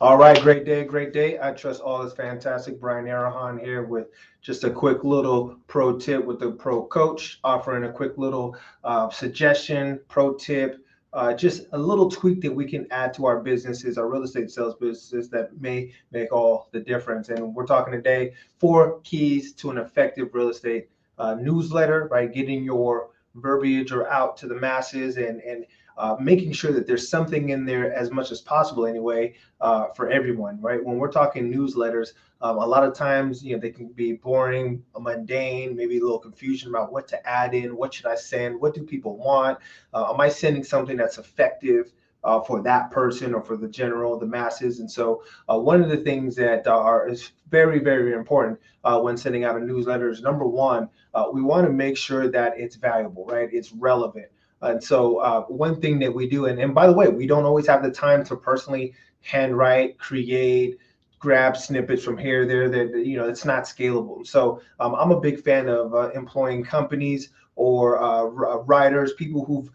All right, great day, great day. I trust all is fantastic. Brian Arahan here with just a quick little pro tip with the pro coach, offering a quick little suggestion, pro tip, just a little tweak that we can add to our businesses, our real estate sales businesses that may make all the difference. And we're talking today 4 keys to an effective real estate newsletter, right? Getting your verbiage or out to the masses and making sure that there's something in there as much as possible anyway for everyone, right? When we're talking newsletters, a lot of times, they can be boring, mundane, maybe a little confusion about what to add in, what should I send, what do people want? Am I sending something that's effective for that person or for the masses? And so, one of the things that is very, very important when sending out a newsletter is number one, we want to make sure that it's valuable, right? It's relevant. And so one thing that we do, and by the way, we don't always have the time to personally handwrite, create, grab snippets from here, there, that it's not scalable. So I'm a big fan of employing companies or writers, people who've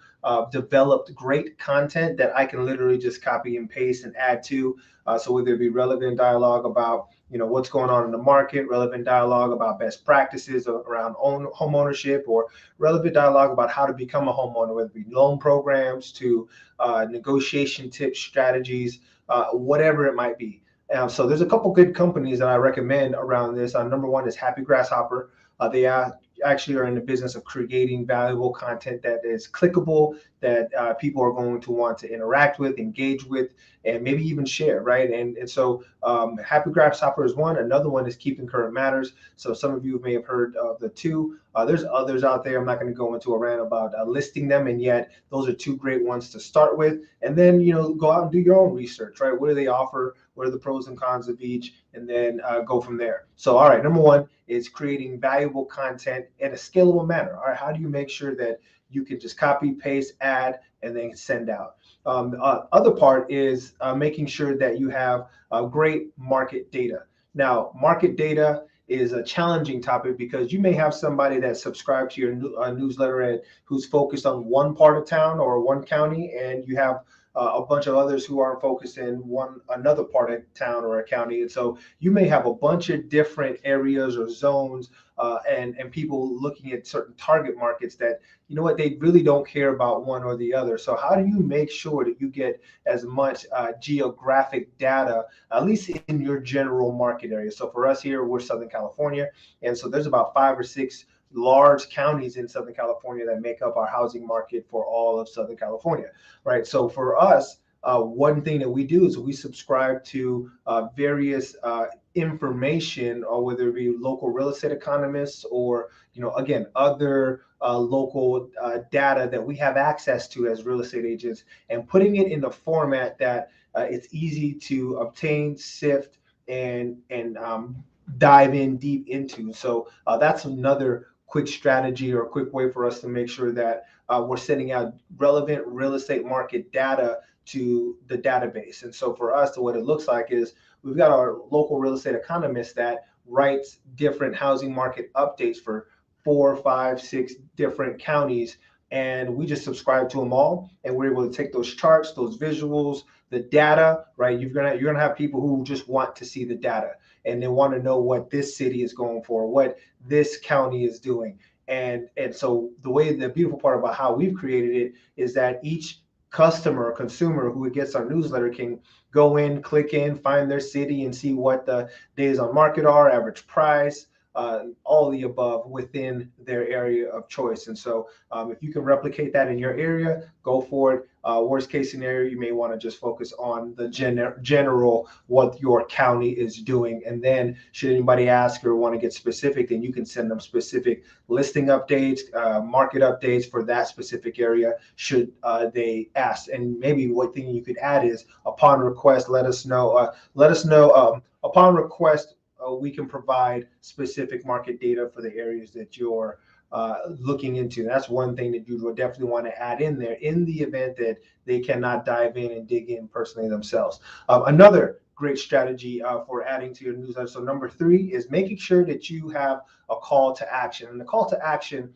developed great content that I can literally just copy and paste and add to. So whether it be relevant dialogue about what's going on in the market, relevant dialogue about best practices around home ownership, or relevant dialogue about how to become a homeowner, whether it be loan programs to negotiation tips, strategies, whatever it might be. So there's a couple good companies that I recommend around this. Number one is Happy Grasshopper. They actually are in the business of creating valuable content that is clickable, that people are going to want to interact with, engage with, and maybe even share, right? And so Happy Grasshopper is one. Another one is Keeping Current Matters. So some of you may have heard of the two. There's others out there. I'm not going to go into a rant about listing them, and yet those are two great ones to start with. And then go out and do your own research, right? What do they offer? What are the pros and cons of each? And then go from there. So, all right, number one is creating valuable content in a scalable manner. All right, how do you make sure that you can just copy, paste, add, and then send out? Other part is making sure that you have great market data. Now, market data is a challenging topic because you may have somebody that subscribes to your newsletter who's focused on one part of town or one county, and you have a bunch of others who aren't focused in another part of town or a county. And so you may have a bunch of different areas or zones and people looking at certain target markets that, they really don't care about one or the other. So how do you make sure that you get as much geographic data, at least in your general market area? So for us here, we're Southern California. And so there's about 5 or 6 large counties in Southern California that make up our housing market for all of Southern California, right? So for us, one thing that we do is we subscribe to various information, or whether it be local real estate economists or, again, other local data that we have access to as real estate agents, and putting it in the format that it's easy to obtain, sift, and dive in deep into. So that's another quick strategy or a quick way for us to make sure that we're sending out relevant real estate market data to the database. And so for us, what it looks like is we've got our local real estate economist that writes different housing market updates for 4, 5, 6 different counties. And we just subscribe to them all, and we're able to take those charts, those visuals, the data, right? You're gonna have people who just want to see the data, and they want to know what this city is going for, what this county is doing. And so the beautiful part about how we've created it is that each customer or consumer who gets our newsletter can go in, click in, find their city, and see what the days on market are, average price, all the above within their area of choice. And so if you can replicate that in your area, go for it. Worst case scenario, you may want to just focus on the general what your county is doing. And then should anybody ask or want to get specific, then you can send them specific listing updates, market updates for that specific area should they ask. And maybe one thing you could add is upon request, let us know. Upon request, we can provide specific market data for the areas that you're looking into. That's one thing that you would definitely want to add in there in the event that they cannot dive in and dig in personally themselves. Another great strategy for adding to your newsletter. So number 3 is making sure that you have a call to action. And the call to action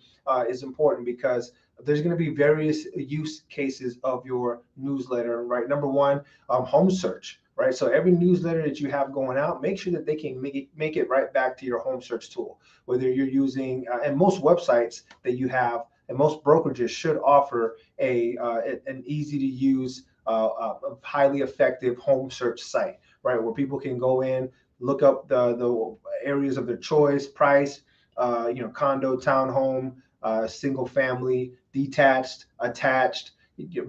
is important because there's going to be various use cases of your newsletter, right? Number 1, home search. right? So every newsletter that you have going out, make sure that they can make it right back to your home search tool. Whether you're using, and most websites that you have, and most brokerages should offer an easy to use, highly effective home search site, right? Where people can go in, look up the areas of their choice, price, condo, townhome, single family, detached, attached.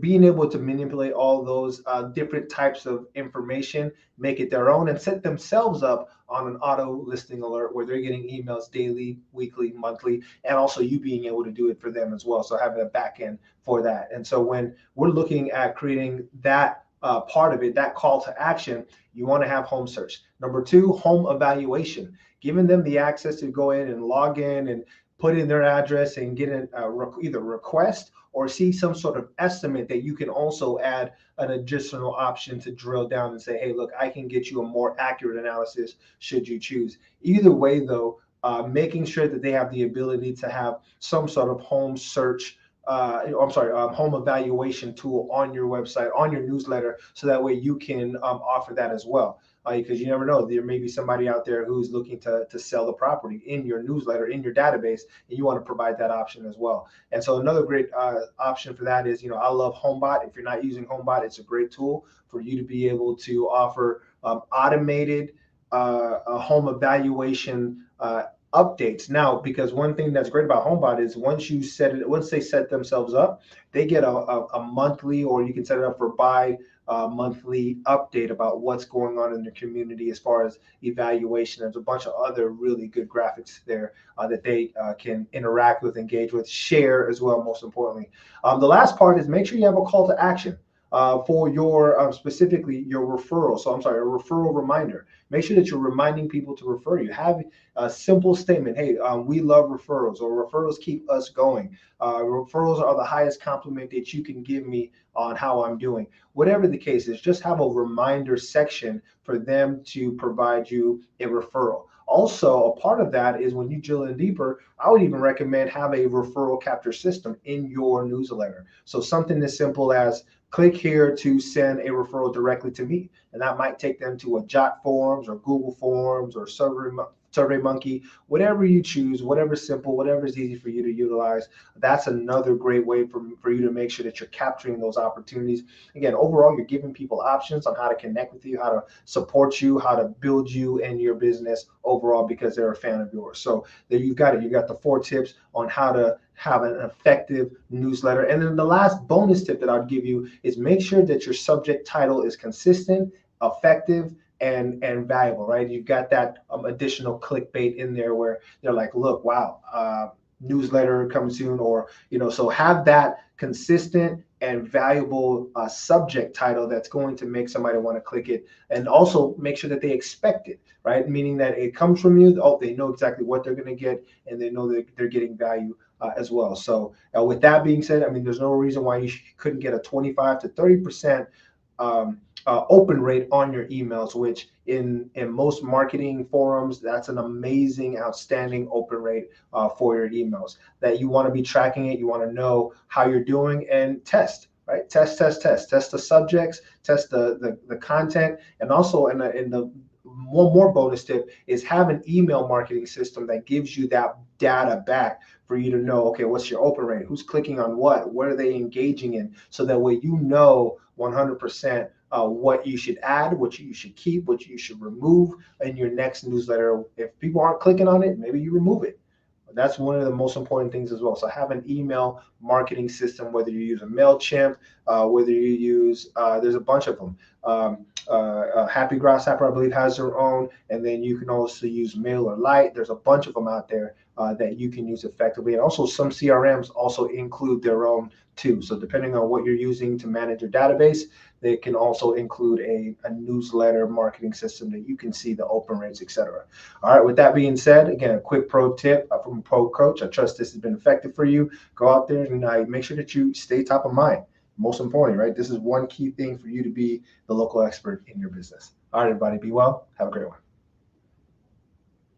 Being able to manipulate all those different types of information, make it their own, and set themselves up on an auto listing alert where they're getting emails daily, weekly, monthly, and also you being able to do it for them as well. So having a back end for that. And so when we're looking at creating that part of it, that call to action, you want to have home search. Number two, home evaluation, giving them the access to go in and log in and put in their address and get either request or see some sort of estimate that you can also add an additional option to drill down and say, hey, look, I can get you a more accurate analysis should you choose. Either way, though, making sure that they have the ability to have some sort of home search, home evaluation tool on your website, on your newsletter, so that way you can offer that as well. Because you never know, there may be somebody out there who's looking to sell the property in your newsletter, in your database, and you want to provide that option as well. And so another great option for that is, I love HomeBot. If you're not using HomeBot, it's a great tool for you to be able to offer automated home evaluation updates. Now, because one thing that's great about HomeBot is once they set themselves up, they get a monthly, or you can set it up for monthly update about what's going on in the community as far as evaluation. There's a bunch of other really good graphics there that they can interact with, engage with, share as well, most importantly. The last part is make sure you have a call to action for your specifically your referral. So a referral reminder. Make sure that you're reminding people to refer you. Have a simple statement. Hey, we love referrals, or referrals keep us going. Referrals are the highest compliment that you can give me on how I'm doing. Whatever the case is, just have a reminder section for them to provide you a referral. Also, a part of that is when you drill in deeper, I would even recommend have a referral capture system in your newsletter. So something as simple as click here to send a referral directly to me. And that might take them to a Jot Forms or Google Forms or SurveyMonkey, whatever you choose, whatever's simple, whatever's easy for you to utilize. That's another great way for you to make sure that you're capturing those opportunities. Again, overall, you're giving people options on how to connect with you, how to support you, how to build you and your business overall because they're a fan of yours. So there you've got it. You got the 4 tips on how to have an effective newsletter. And then the last bonus tip that I'd give you is make sure that your subject title is consistent, effective, and valuable, right? You've got that additional clickbait in there where they're like, look, wow, newsletter coming soon, or so have that consistent and valuable subject title that's going to make somebody want to click it, and also make sure that they expect it, right? Meaning that it comes from you. They know exactly what they're going to get, and they know that they're getting value as well. So with that being said, there's no reason why you couldn't get a 25 to 30% open rate on your emails, which in most marketing forums, that's an amazing, outstanding open rate for your emails. That you want to be tracking it, you want to know how you're doing, and test, right? Test the subjects, test the content, and also in the one more bonus tip is have an email marketing system that gives you that data back for you to know, okay, what's your open rate? Who's clicking on what are they engaging in? So that way 100% what you should add, what you should keep, what you should remove in your next newsletter. If people aren't clicking on it, maybe you remove it. That's one of the most important things as well. So have an email marketing system, whether you use a MailChimp, whether you use, there's a bunch of them. Happy Grasshopper, I believe, has their own. And then you can also use MailerLite. There's a bunch of them out there that you can use effectively. And also some CRMs also include their own too. So depending on what you're using to manage your database, they can also include a newsletter marketing system that you can see the open rates, etc. All right, with that being said, again, a quick pro tip from a pro coach. I trust this has been effective for you. Go out there and make sure that you stay top of mind. Most importantly, right? This is one key thing for you to be the local expert in your business. All right, everybody, be well. Have a great one.